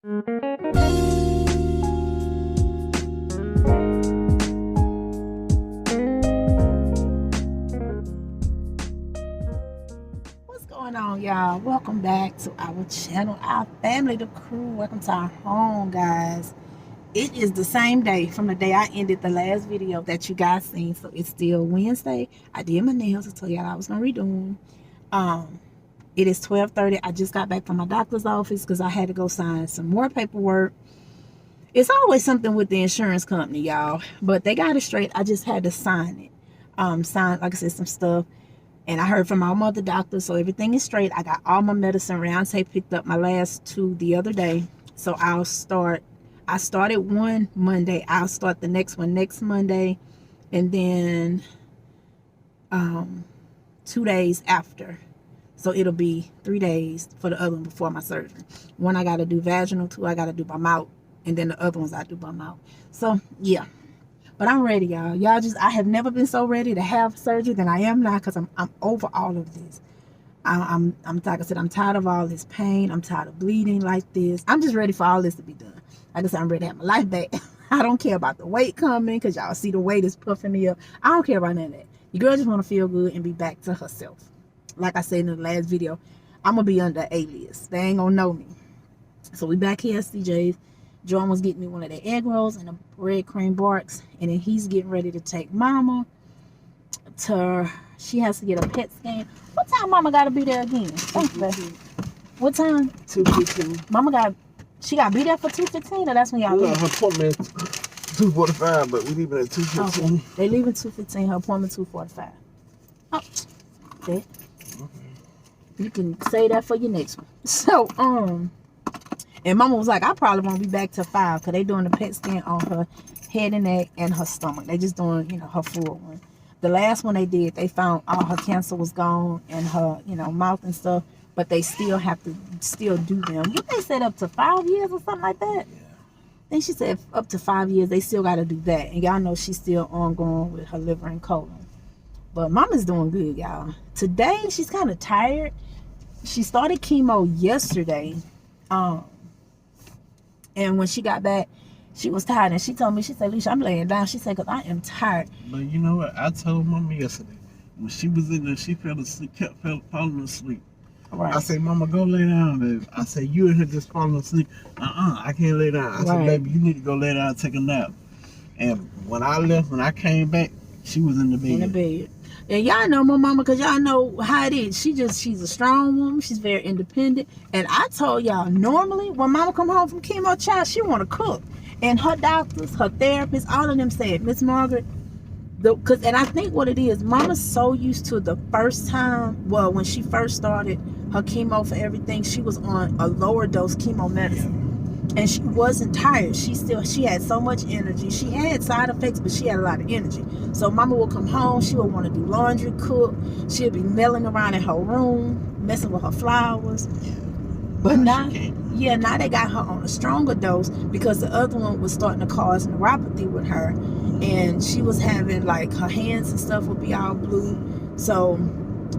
What's going on, y'all? Welcome back to our channel, our family, the crew. Welcome to our home, guys. It is the same day from the day I ended the last video that you guys seen, so it's still Wednesday. I did my nails. I told y'all I was gonna redo them. It is 12:30. I just got back from my doctor's office because I had to go sign some more paperwork. It's always something with the insurance company, y'all, but they got it straight. I just had to sign it. Sign, like I said, some stuff. And I heard from my mother doctor, so everything is straight. I got all my medicine. Roundtable picked up my last 2 the other day. So I started one Monday. I'll start the next one next Monday. And then 2 days after. So it'll be 3 days for the other one before my surgery. One I got to do vaginal, 2 I got to do by mouth. And then the other ones I do by mouth. So, yeah. But I'm ready, y'all. I have never been so ready to have surgery than I am now, because I'm over all of this. I'm like I said, I'm tired of all this pain. I'm tired of bleeding like this. I'm just ready for all this to be done. Like I said, I'm ready to have my life back. I don't care about the weight coming, because y'all see the weight is puffing me up. I don't care about none of that. Your girl just want to feel good and be back to herself. Like I said in the last video, I'm going to be under alias. They ain't going to know me. So we back here at CJ's. John was getting me one of the egg rolls and the bread cream barks, and then he's getting ready to take Mama to, she has to get a PET scan. What time Mama got to be there again? What time? 2:15. Mama she got to be there for 2:15, or that's when y'all leave? Her appointment 2:45, but we leaving at 2:15. Okay. They leaving 2:15. Her appointment 2:45. Oh, okay. You can say that for your next one. So, and Mama was like, I probably won't be back till 5, because they doing the PET scan on her head and neck and her stomach. They just doing, her full one. The last one they did, they found all her cancer was gone and her, mouth and stuff. But they still have to do them. Did they said up to 5 years or something like that? Yeah. I think she said up to 5 years, they still got to do that. And y'all know she's still ongoing with her liver and colon. But Mama's doing good, y'all. Today, she's kind of tired. She started chemo yesterday. And when she got back, she was tired, and she told me, she said, Alisha, I'm laying down. She said, because I am tired. But you know what? I told Mama yesterday, when she was in there, she fell asleep, kept falling asleep. Right. I said, Mama, go lay down, baby. I said, you in here just falling asleep. I can't lay down. I said, baby, you need to go lay down and take a nap. And when I left, when I came back, she was in the bed. In the bed. And y'all know my mama, because y'all know how it is. She's a strong woman. She's very independent. And I told y'all, normally when Mama come home from chemo, child, she want to cook. And her doctors, her therapists, all of them said, Miss Margaret, and I think what it is, Mama's so used to the first time, well, when she first started her chemo for everything, she was on a lower dose chemo medicine. And she wasn't tired. She had so much energy. She had side effects, but she had a lot of energy. So Mama will come home. She would want to do laundry, cook. She'll be milling around in her room, messing with her flowers. But now they got her on a stronger dose, because the other one was starting to cause neuropathy with her. And she was having, like, her hands and stuff would be all blue. So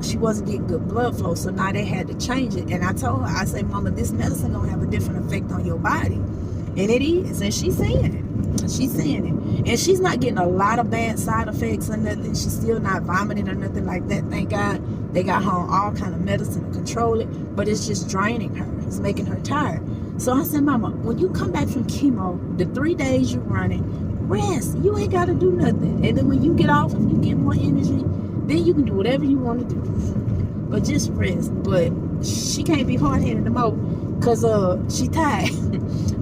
she wasn't getting good blood flow. So now they had to change it. And I told her, I said, Mama, this medicine gonna have a different effect on your body. And it is. And she's seeing it. She's seeing it. And she's not getting a lot of bad side effects or nothing. She's still not vomiting or nothing like that. Thank God. They got her on all kind of medicine to control it. But it's just draining her. It's making her tired. So I said, Mama, when you come back from chemo, the 3 days you're running, rest. You ain't got to do nothing. And then when you get off and you get more energy, then you can do whatever you want to do. But just rest. But she can't be hard-headed no more, because she tired.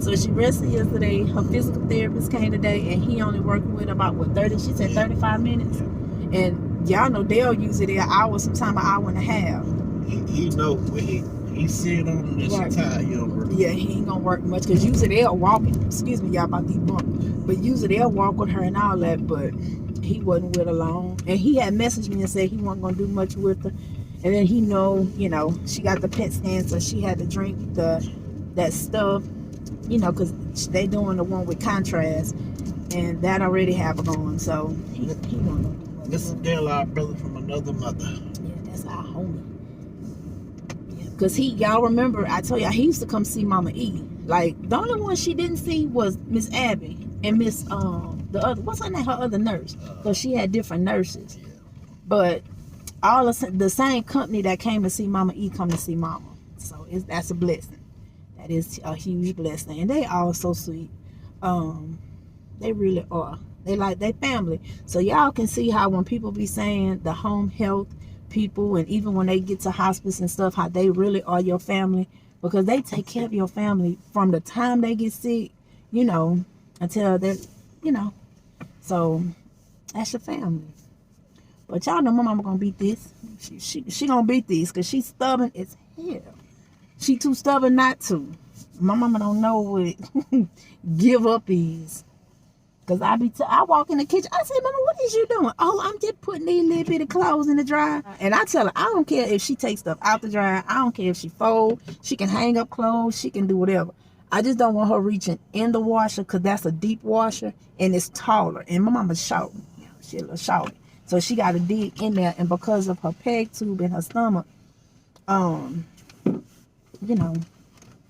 So she rested yesterday. Her physical therapist came today, and he only working with about, 30? She said 35 minutes. And y'all know they'll use it an hour, sometimes an hour and a half. He know when he said on him that she tired, he don't work. Yeah, he ain't gonna work much, because usually they'll walk it. Excuse me, y'all, about these bumps. But usually they'll walk with her and all that, but he wasn't with her long. And he had messaged me and said he wasn't gonna do much with her. And then he know, she got the PET scan, so she had to drink that stuff, because they doing the one with contrast, and that already have her going. So he wasn't gonna do much. This is Dale, our brother from another mother. Yeah, that's our homie. Yeah, because y'all remember, I told y'all he used to come see Mama E. Like, the only one she didn't see was Miss Abby and Miss the other, what's her name, her other nurse, because she had different nurses. But all the same company that came to see Mama E come to see Mama. So that's a blessing. That is a huge blessing. And they all so sweet. They really are. They like their family. So y'all can see how when people be saying the home health people, and even when they get to hospice and stuff, how they really are your family, because they take care of your family from the time they get sick, you know, until they're, you know. So that's your family. But y'all know my mama gonna beat this. She gonna beat this because she's stubborn as hell. She too stubborn not to. My mama don't know what give up is. Cause I walk in the kitchen. I say, Mama, what is you doing? Oh, I'm just putting these little bit of clothes in the dryer. And I tell her, I don't care if she takes stuff out the dryer. I don't care if she fold. She can hang up clothes. She can do whatever. I just don't want her reaching in the washer, because that's a deep washer and it's taller. And my mama's short. You know, she's a little short. So she got to dig in there. And because of her peg tube in her stomach, you know,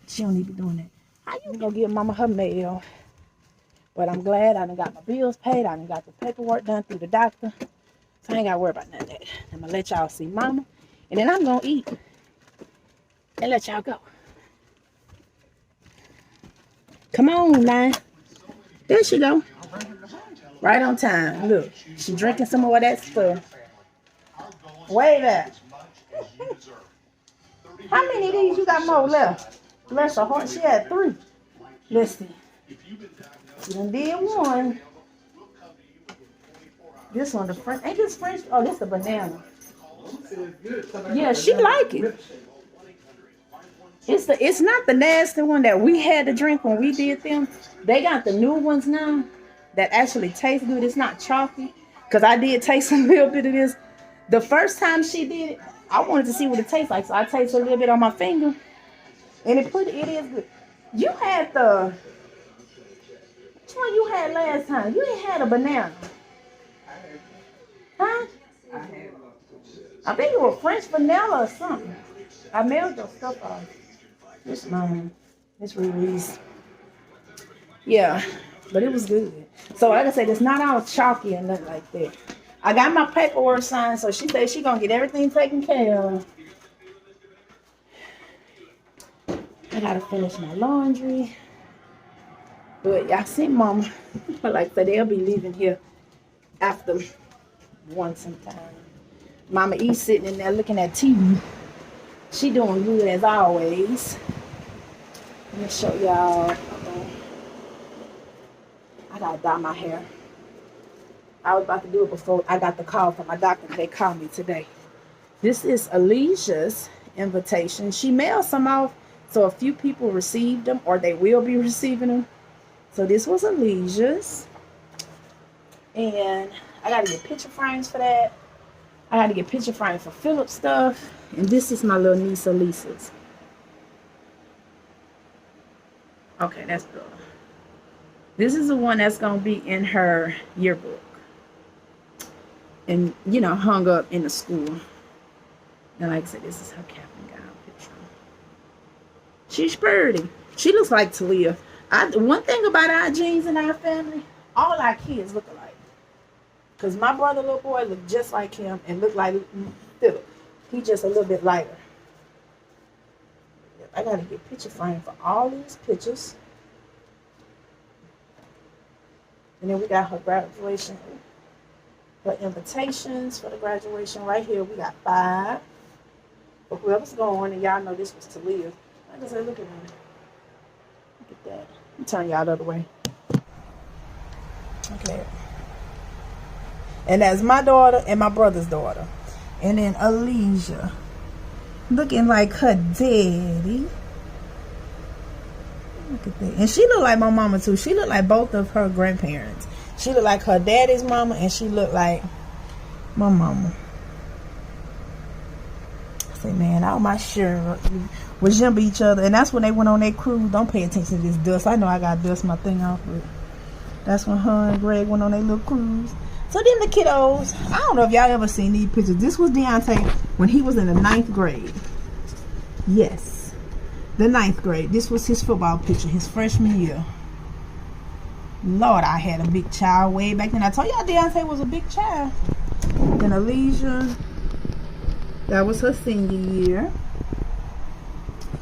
she don't need to be doing that. How you gonna give Mama her mail? But I'm glad I done got my bills paid. I done got the paperwork done through the doctor. So I ain't got to worry about none of that. I'm going to let y'all see Mama. And then I'm going to eat. And let y'all go. Come on, line. There she go. Right on time. Look. She drinking some more of that stuff. Way back. How many of these you got more left? Bless her heart. She had 3. Let's see. She done did one. This one, the French. Ain't this French? Oh, this the banana. Yeah, she like it. It's not the nasty one that we had to drink when we did them. They got the new ones now that actually taste good. It's not chalky. Because I did taste a little bit of this. The first time she did it, I wanted to see what it tastes like. So I tasted a little bit on my finger. And it is good. You had the... Which one you had last time? You ain't had a banana. Huh? I think it was French vanilla or something. I mailed your stuff off. This mine. This Rouge. Yeah, but it was good. So like I said, it's not all chalky and nothing like that. I got my paperwork signed, so she said she gonna get everything taken care of. I gotta finish my laundry. But y'all see Mama. But like I said, they'll be leaving here after 1 sometime. Mama E sitting in there looking at TV. She doing good as always. Let me show y'all. I gotta dye my hair. I was about to do it before I got the call from my doctor. They called me today. This is Alisha's invitation. She mailed some off, so a few people received them, or they will be receiving them. So this was Alisha's. And I got to get picture frames for that. I got to get picture frames for Philip's stuff. And this is my little niece Elisa's. Okay, that's good. This is the one that's going to be in her yearbook. And, you know, hung up in the school. And like I said, this is her cap and gown picture. She's pretty. She looks like Talia. One thing about our genes in our family, all our kids look alike. Because my brother, little boy, looked just like him and looked like Philip. He just a little bit lighter. I got to get picture frame for all these pictures. And then we got her graduation, her invitations for the graduation. Right here, we got 5. But whoever's going, and y'all know this was Talia. Like I said, look at me. Look at that. Let me turn y'all the other way. Okay. And that's my daughter and my brother's daughter. And then Alisha. Looking like her daddy. Look at that. And she looked like my mama too. She looked like both of her grandparents. She looked like her daddy's mama, and she looked like my mama. I say, man, all my shirt resemble each other. And that's when they went on their cruise. Don't pay attention to this dust. I know I got to dust my thing off, but that's when her and Greg went on their little cruise. So then the kiddos, I don't know if y'all ever seen these pictures. This was Deontay when he was in the 9th grade. Yes. the 9th grade. This was his football picture, his freshman year. Lord, I had a big child way back then. I told y'all Deontay was a big child. Then Alisha, that was her senior year.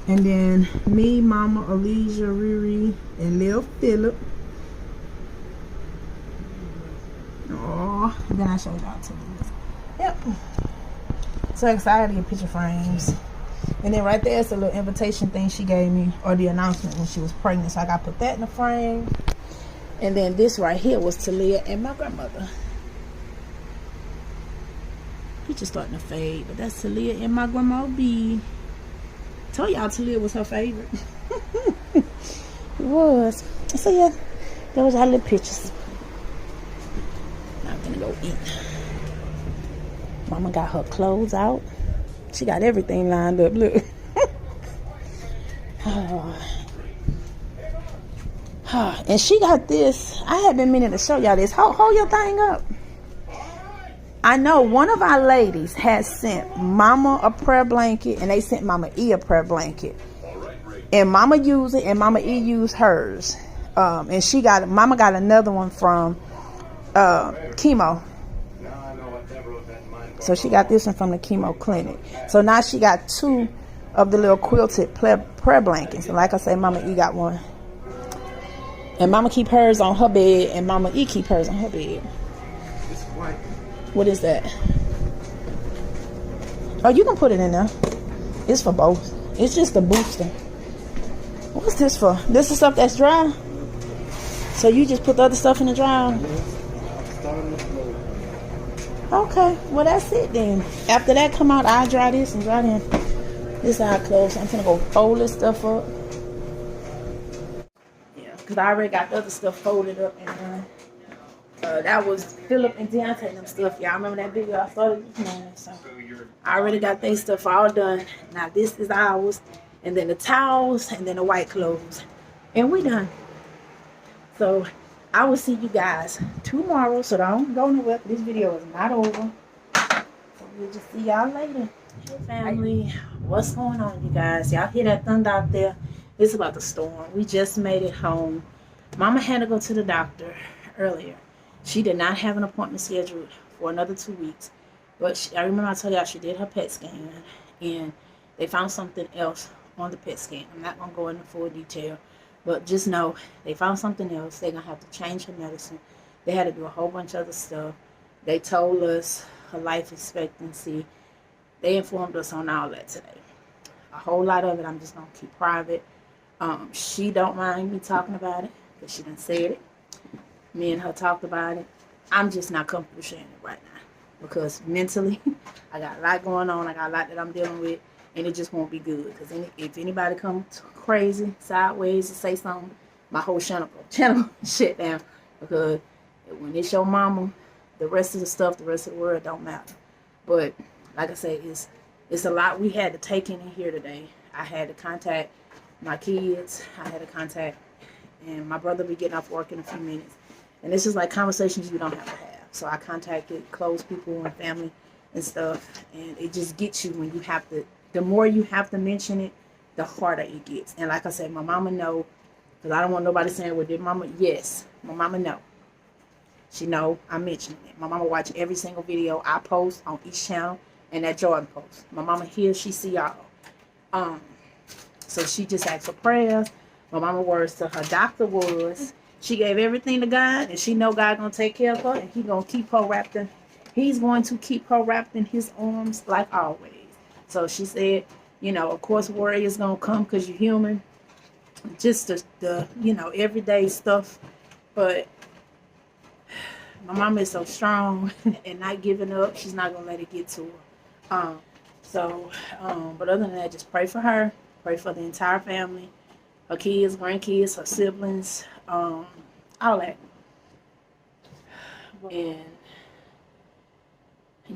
And then me, Mama, Alisha, Riri, and Lil Phillip. Oh, then I showed y'all to this. Yep. So excited to get picture frames. And then right there is the little invitation thing she gave me, or the announcement when she was pregnant. So I got to put that in the frame. And then this right here was Talia and my grandmother. Picture's starting to fade, but that's Talia and my grandma B. Told y'all Talia was her favorite. It was. So yeah, those are little pictures. Now I'm gonna go eat. Mama got her clothes out. She got everything lined up. Look. And she got this. I had been meaning to show y'all this. Hold your thing up. I know one of our ladies has sent Mama a prayer blanket, and they sent Mama E a prayer blanket. And Mama used it, and Mama E used hers. And Mama got another one from chemo. So she got this one from the chemo clinic. So now she got 2 of the little quilted prayer blankets. And like I say, Mama E got one. And Mama keep hers on her bed, and Mama E keep hers on her bed. It's white. What is that? Oh, you can put it in there. It's for both. It's just a booster. What's this for? This is stuff that's dry? So you just put the other stuff in the dryer? Okay, well that's it then. After that come out, I'll dry this and dry them. This is how I close. I'm gonna go fold this stuff up. Yeah, because I already got the other stuff folded up and that was Phillip and Deontay and them stuff. Y'all remember that video I started this morning? So I already got their stuff all done. Now this is ours. And then the towels and then the white clothes. And we done. So I will see you guys tomorrow. So don't go nowhere. This video is not over. So we'll just see y'all later. Hey family, what's going on, you guys? Y'all hear that thunder out there? It's about to storm. We just made it home. Mama had to go to the doctor earlier. She did not have an appointment scheduled for another 2 weeks. But I remember I told y'all she did her PET scan. And they found something else on the PET scan. I'm not going to go into full detail. But just know they found something else. They're going to have to change her medicine. They had to do a whole bunch of other stuff. They told us her life expectancy. They informed us on all that today. A whole lot of it I'm just going to keep private. She don't mind me talking about it because she done said it. Me and her talked about it. I'm just not comfortable sharing it right now because mentally I got a lot going on. I got a lot that I'm dealing with, and it just won't be good because if anybody comes crazy, sideways, and say something, my whole channel shut down because when it's your mama, the rest of the stuff, the rest of the world don't matter. But like I say, it's a lot we had to take in here today. I had to contact my kids. I had to contact, and my brother be getting off work in a few minutes. And this is like conversations you don't have to have. So I contacted close people and family and stuff. And it just gets you when you have to, the more you have to mention it, the harder it gets. And like I said, my mama know, because I don't want nobody saying, well, did mama? Yes, my mama know. She know I'm mentioning it. My mama watch every single video I post on each channel and that Jordan post. My mama here, she see y'all. So she just asked for prayers. My mama words to her doctor was, she gave everything to God, and she know God gonna take care of her, and He's going to keep her wrapped in His arms like always. So she said, you know, of course, worry is gonna come because you're human. Just the you know, everyday stuff, but my mama is so strong and not giving up. She's not gonna let it get to her. But other than that, just pray for her. Pray for the entire family. Her kids, grandkids, her siblings, all that. And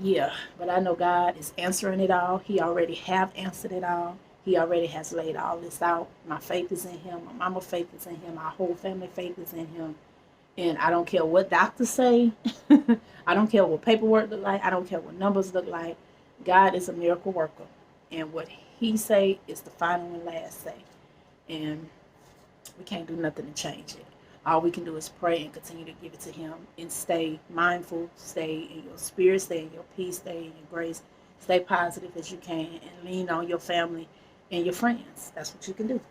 yeah, but I know God is answering it all. He already have answered it all. He already has laid all this out. My faith is in Him. My mama's faith is in Him. Our whole family faith is in Him. And I don't care what doctors say. I don't care what paperwork look like. I don't care what numbers look like. God is a miracle worker. And what He say is the final and last say. and we can't do nothing to change it. All we can do is pray and continue to give it to Him and stay mindful, stay in your spirit, stay in your peace, stay in your grace, stay positive as you can, and lean on your family and your friends. That's what you can do.